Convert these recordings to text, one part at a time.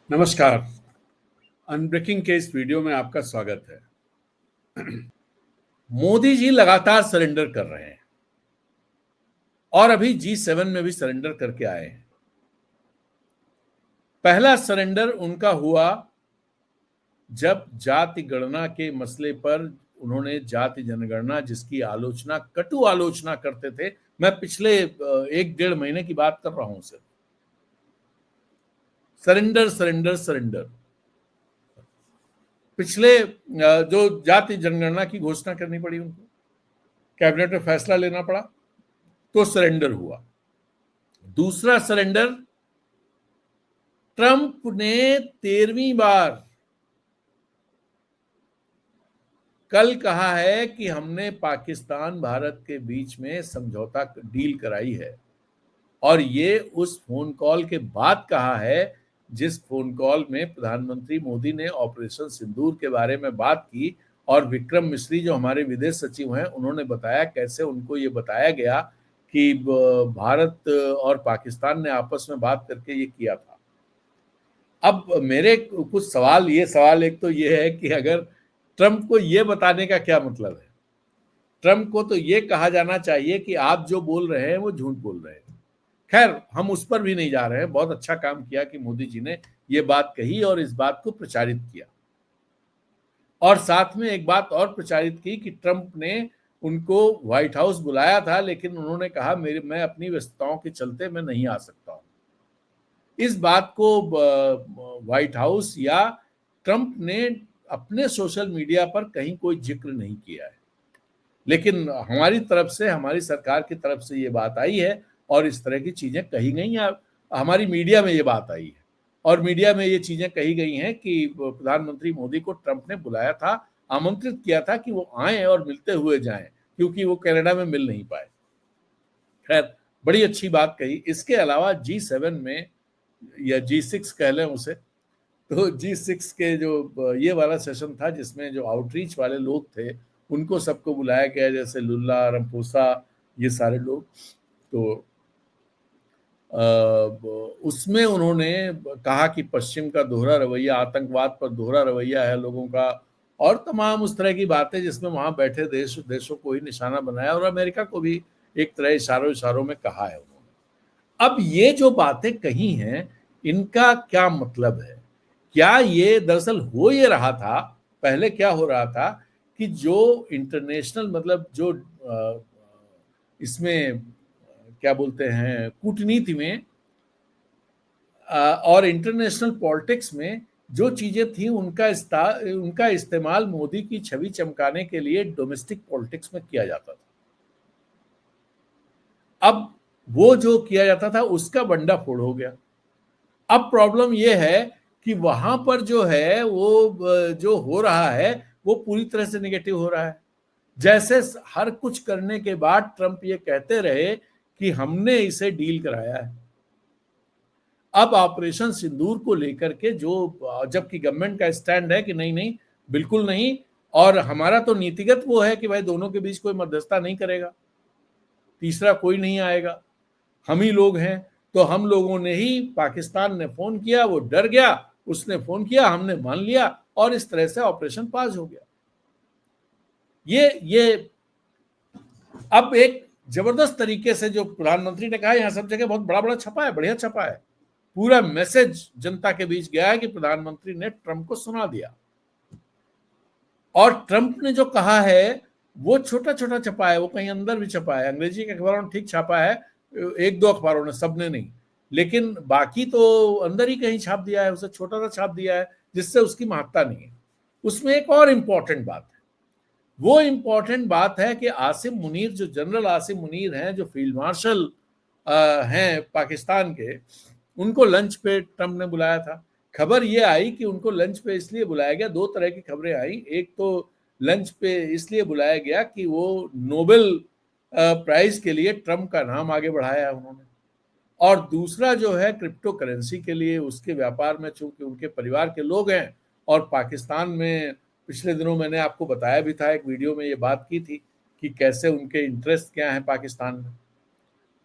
नमस्कार। अनब्रेकिंग के इस वीडियो में आपका स्वागत है। मोदी जी लगातार सरेंडर कर रहे हैं और अभी G7 में भी सरेंडर करके आए हैं। पहला सरेंडर उनका हुआ जब जाति गणना के मसले पर उन्होंने जाति जनगणना जिसकी आलोचना, कटु आलोचना करते थे। मैं पिछले 1-1.5 महीने की बात कर रहा हूं सिर्फ। Surrender surrender surrender. पिछले जो जाति जनगणना की घोषणा करनी पड़ी उनको, कैबिनेट में फैसला लेना पड़ा, तो सरेंडर हुआ। दूसरा सरेंडर, ट्रंप ने 13वीं बार कल कहा है कि हमने पाकिस्तान भारत के बीच में समझौता डील कराई है, और ये उस फोन कॉल के बाद कहा है जिस फोन कॉल में प्रधानमंत्री मोदी ने ऑपरेशन सिंदूर के बारे में बात की, और विक्रम मिश्री जो हमारे विदेश सचिव हैं उन्होंने बताया कैसे उनको ये बताया गया कि भारत और पाकिस्तान ने आपस में बात करके ये किया था। अब मेरे कुछ सवाल, ये सवाल एक तो ये है कि अगर ट्रंप को ये बताने का क्या मतलब है? ट्रंप को तो ये कहा जाना चाहिए कि आप जो बोल रहे हैं वो झूठ बोल रहे हैं। खैर, हम उस पर भी नहीं जा रहे हैं। बहुत अच्छा काम किया कि मोदी जी ने ये बात कही और इस बात को प्रचारित किया, और साथ में एक बात और प्रचारित की कि ट्रंप ने उनको व्हाइट हाउस बुलाया था, लेकिन उन्होंने कहा मैं अपनी व्यस्तताओं के चलते मैं नहीं आ सकता हूं। इस बात को व्हाइट हाउस या ट्रंप ने अपने सोशल मीडिया पर कहीं कोई जिक्र नहीं किया है, लेकिन हमारी तरफ से, हमारी सरकार की तरफ से ये बात आई है और इस तरह की चीजें कही गई हैं। हमारी मीडिया में ये बात आई है और मीडिया में ये चीजें कही गई हैं कि प्रधानमंत्री मोदी को ट्रंप ने बुलाया था, आमंत्रित किया था कि वो आए और मिलते हुए जाएं, क्योंकि वो कनाडा में मिल नहीं पाए। खैर, बड़ी अच्छी बात कही। इसके अलावा G7 में, या G6 कह लें उसे, तो G6 के जो ये वाला सेशन था जिसमें जो आउटरीच वाले लोग थे उनको सबको बुलाया गया, जैसे लुल्ला, रमपोसा, ये सारे लोग। तो उसमें उन्होंने कहा कि पश्चिम का दोहरा रवैया, आतंकवाद पर दोहरा रवैया है लोगों का, और तमाम उस तरह की बातें जिसमें वहां बैठे देशों को ही निशाना बनाया, और अमेरिका को भी एक तरह इशारों में कहा है उन्होंने। अब ये जो बातें कही हैं, इनका क्या मतलब है? क्या ये दरअसल हो ये रहा था, पहले क्या हो रहा था कि जो इंटरनेशनल, मतलब जो इसमें क्या बोलते हैं, कूटनीति में और इंटरनेशनल पॉलिटिक्स में जो चीजें थी उनका इस्तेमाल मोदी की छवि चमकाने के लिए डोमेस्टिक पॉलिटिक्स में किया जाता था। अब वो जो किया जाता था उसका बंडाफोड़ हो गया। अब प्रॉब्लम ये है कि वहां पर जो है वो जो हो रहा है वो पूरी तरह से नेगेटिव हो रहा है। जैसे हर कुछ करने के बाद ट्रंप ये कहते रहे कि हमने इसे डील कराया है। अब ऑपरेशन सिंदूर को लेकर के जो, जबकि गवर्नमेंट का स्टैंड है कि नहीं नहीं, बिल्कुल नहीं, और हमारा तो नीतिगत वो है कि भाई दोनों के बीच कोई मध्यस्थता नहीं करेगा, तीसरा कोई नहीं आएगा, हम ही लोग हैं। तो हम लोगों ने ही, पाकिस्तान ने फोन किया, वो डर गया, उसने फोन किया, हमने मान लिया, और इस तरह से ऑपरेशन पास हो गया। ये अब एक जबरदस्त तरीके से जो प्रधानमंत्री ने कहा, यहां सब जगह बहुत बड़ा बड़ा छपा है, बढ़िया छपा है, पूरा मैसेज जनता के बीच गया है कि प्रधानमंत्री ने ट्रंप को सुना दिया। और ट्रंप ने जो कहा है वो छोटा छोटा छपा है, वो कहीं अंदर भी छपा है, अंग्रेजी के अखबारों ने ठीक छापा है, 1-2 अखबारों ने, सबने नहीं, लेकिन बाकी तो अंदर ही कहीं छाप दिया है, उसे छोटा सा छाप दिया है, जिससे उसकी महत्ता नहीं है। उसमें एक और इम्पोर्टेंट बात है, वो इम्पोर्टेंट बात है कि आसिम मुनीर, जो जनरल आसिम मुनीर हैं, जो फील्ड मार्शल हैं पाकिस्तान के, उनको लंच पे ट्रंप ने बुलाया था। खबर ये आई कि उनको लंच पे इसलिए बुलाया गया, दो तरह की खबरें आई। एक तो लंच पे इसलिए बुलाया गया कि वो नोबेल प्राइज के लिए ट्रंप का नाम आगे बढ़ाया है उन्होंने, और दूसरा जो है क्रिप्टो करेंसी के लिए, उसके व्यापार में चूंकि उनके परिवार के लोग हैं, और पाकिस्तान में पिछले दिनों मैंने आपको बताया भी था, एक वीडियो में ये बात की थी कि कैसे उनके इंटरेस्ट क्या है पाकिस्तान में,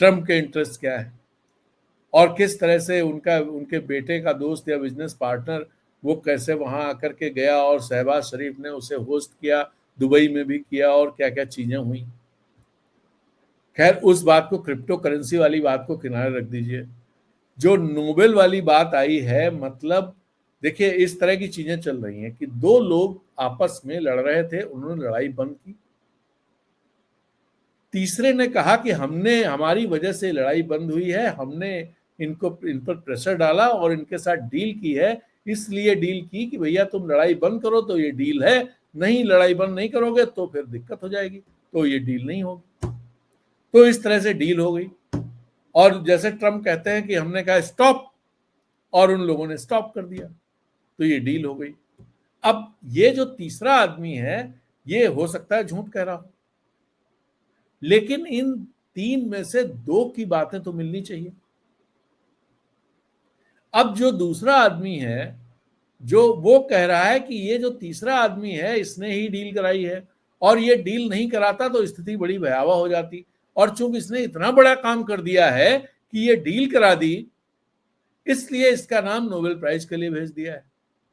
ट्रंप के इंटरेस्ट क्या है। और किस तरह से उनके बेटे का दोस्त या बिजनेस पार्टनर वो कैसे वहां आकर के गया और शहबाज शरीफ ने उसे होस्ट किया, दुबई में भी किया, और क्या क्या चीजें हुई। खैर, उस बात को, क्रिप्टो करेंसी वाली बात को किनारे रख दीजिए। जो नोबेल वाली बात आई है, मतलब देखिए इस तरह की चीजें चल रही हैं कि दो लोग आपस में लड़ रहे थे, उन्होंने लड़ाई बंद की, तीसरे ने कहा कि हमने, हमारी वजह से लड़ाई बंद हुई है, हमने इन पर प्रेशर डाला और इनके साथ डील की है, इसलिए डील की कि भैया तुम लड़ाई बंद करो तो ये डील है, नहीं लड़ाई बंद नहीं करोगे तो फिर दिक्कत हो जाएगी, तो ये डील नहीं होगी। तो इस तरह से डील हो गई। और जैसे ट्रम्प कहते हैं कि हमने कहा स्टॉप, और उन लोगों ने स्टॉप कर दिया, तो ये डील हो गई। अब ये जो तीसरा आदमी है, ये हो सकता है झूठ कह रहा हो, लेकिन इन तीन में से दो की बातें तो मिलनी चाहिए। अब जो दूसरा आदमी है, जो वो कह रहा है कि ये जो तीसरा आदमी है इसने ही डील कराई है, और ये डील नहीं कराता तो स्थिति बड़ी भयावह हो जाती, और चूंकि इसने इतना बड़ा काम कर दिया है कि ये डील करा दी, इसलिए इसका नाम नोबेल प्राइज के लिए भेज दिया है,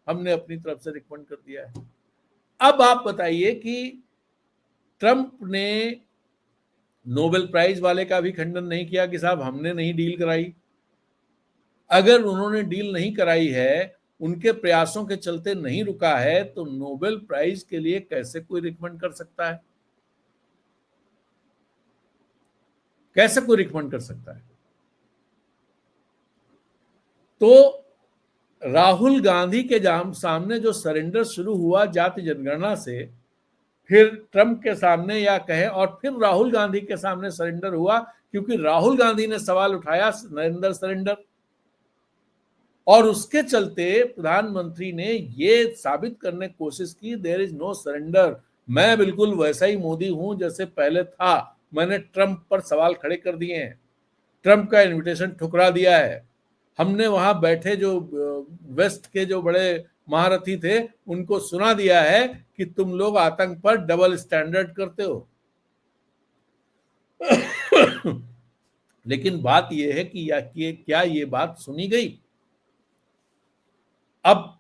हमने अपनी तरफ से रिकमेंड कर दिया है। अब आप बताइए कि ट्रंप ने नोबेल प्राइज वाले का भी खंडन नहीं किया कि साहब हमने नहीं डील कराई। अगर उन्होंने डील नहीं कराई है, उनके प्रयासों के चलते नहीं रुका है, तो नोबेल प्राइज के लिए कैसे कोई रिकमेंड कर सकता है? कैसे कोई रिकमेंड कर सकता है? तो राहुल गांधी के सामने जो सरेंडर शुरू हुआ जाति जनगणना से, फिर ट्रंप के सामने या कहें, और फिर राहुल गांधी के सामने सरेंडर हुआ, क्योंकि राहुल गांधी ने सवाल उठाया नरेंद्र सरेंडर, और उसके चलते प्रधानमंत्री ने ये साबित करने की कोशिश की देयर इज नो सरेंडर, मैं बिल्कुल वैसा ही मोदी हूं जैसे पहले था, मैंने ट्रंप पर सवाल खड़े कर दिए हैं, ट्रंप का इनविटेशन ठुकरा दिया है, हमने वहां बैठे जो वेस्ट के जो बड़े महारथी थे उनको सुना दिया है कि तुम लोग आतंक पर डबल स्टैंडर्ड करते हो। लेकिन बात यह है कि क्या ये बात सुनी गई? अब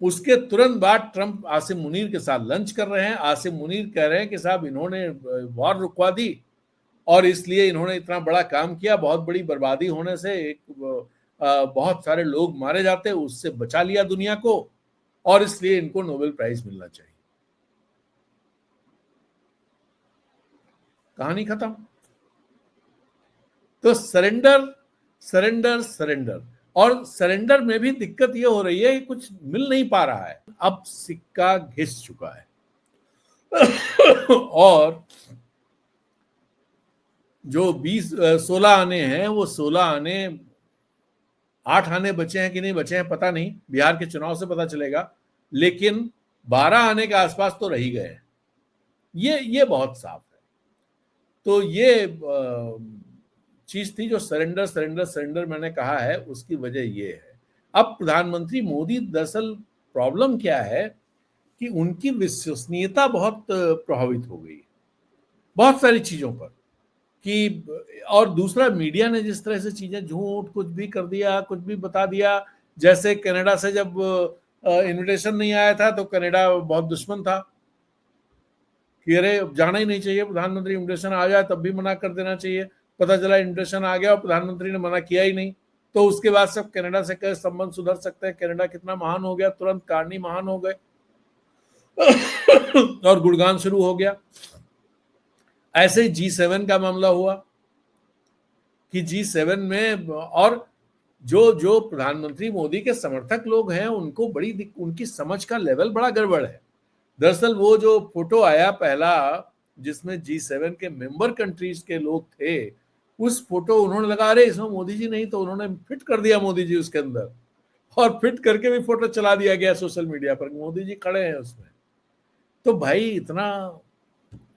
उसके तुरंत बाद ट्रंप आसिम मुनीर के साथ लंच कर रहे हैं, आसिम मुनीर कह रहे हैं कि साहब इन्होंने वॉर रुकवा दी और इसलिए इन्होंने इतना बड़ा काम किया, बहुत बड़ी बर्बादी होने से, बहुत सारे लोग मारे जाते, उससे बचा लिया दुनिया को, और इसलिए इनको नोबेल प्राइज मिलना चाहिए। कहानी खत्म। तो सरेंडर सरेंडर सरेंडर, और सरेंडर में भी दिक्कत ये हो रही है कि कुछ मिल नहीं पा रहा है, अब सिक्का घिस चुका है। और जो 16 आने हैं, वो 16 आने, 8 आने बचे हैं कि नहीं बचे हैं पता नहीं, बिहार के चुनाव से पता चलेगा, लेकिन 12 आने के आसपास तो रह ही गए। ये बहुत साफ है। तो ये चीज थी जो सरेंडर सरेंडर सरेंडर मैंने कहा है, उसकी वजह ये है। अब प्रधानमंत्री मोदी, दरअसल प्रॉब्लम क्या है कि उनकी विश्वसनीयता बहुत प्रभावित हो गई बहुत सारी चीजों पर, कि और दूसरा मीडिया ने जिस तरह से चीजें, झूठ कुछ भी कर दिया, कुछ भी बता दिया। जैसे कनाडा से जब इनविटेशन नहीं आया था तो कनाडा बहुत दुश्मन था कि अरे जाना ही नहीं चाहिए, प्रधानमंत्री इनविटेशन आ जाए तब भी मना कर देना चाहिए, पता चला इनविटेशन आ गया और प्रधानमंत्री ने मना किया ही नहीं, तो उसके बाद सब कनाडा से कैसे संबंध सुधर सकते हैं, कनाडा कितना महान हो गया, तुरंत कारनी महान हो गए। और गुणगान शुरू हो गया। ऐसे ही G7 का मामला हुआ कि G7 में, और जो जो प्रधानमंत्री मोदी के समर्थक लोग हैं उनको उनकी समझ का लेवल बड़ा गड़बड़ है। दरअसल वो जो फोटो आया पहला, जिसमें G7 के मेंबर कंट्रीज के लोग थे, उस फोटो उन्होंने लगा अरे इसमें मोदी जी नहीं, तो उन्होंने फिट कर दिया मोदी जी उसके अंदर, और फिट करके भी फोटो चला दिया गया सोशल मीडिया पर, मोदी जी खड़े हैं उसमें। तो भाई इतना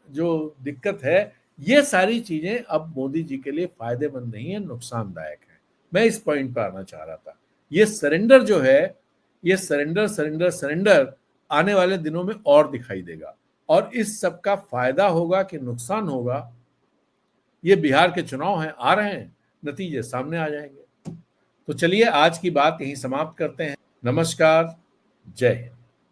जो दिक्कत है, ये सारी चीजें अब मोदी जी के लिए फायदेमंद नहीं है, नुकसानदायक है। मैं इस पॉइंट पर आना चाह रहा था। ये सरेंडर जो है, ये सरेंडर सरेंडर सरेंडर आने वाले दिनों में और दिखाई देगा, और इस सब का फायदा होगा कि नुकसान होगा, ये बिहार के चुनाव हैं, आ रहे हैं, नतीजे सामने आ जाएंगे। तो चलिए आज की बात यहीं समाप्त करते हैं। नमस्कार, जय हिंद।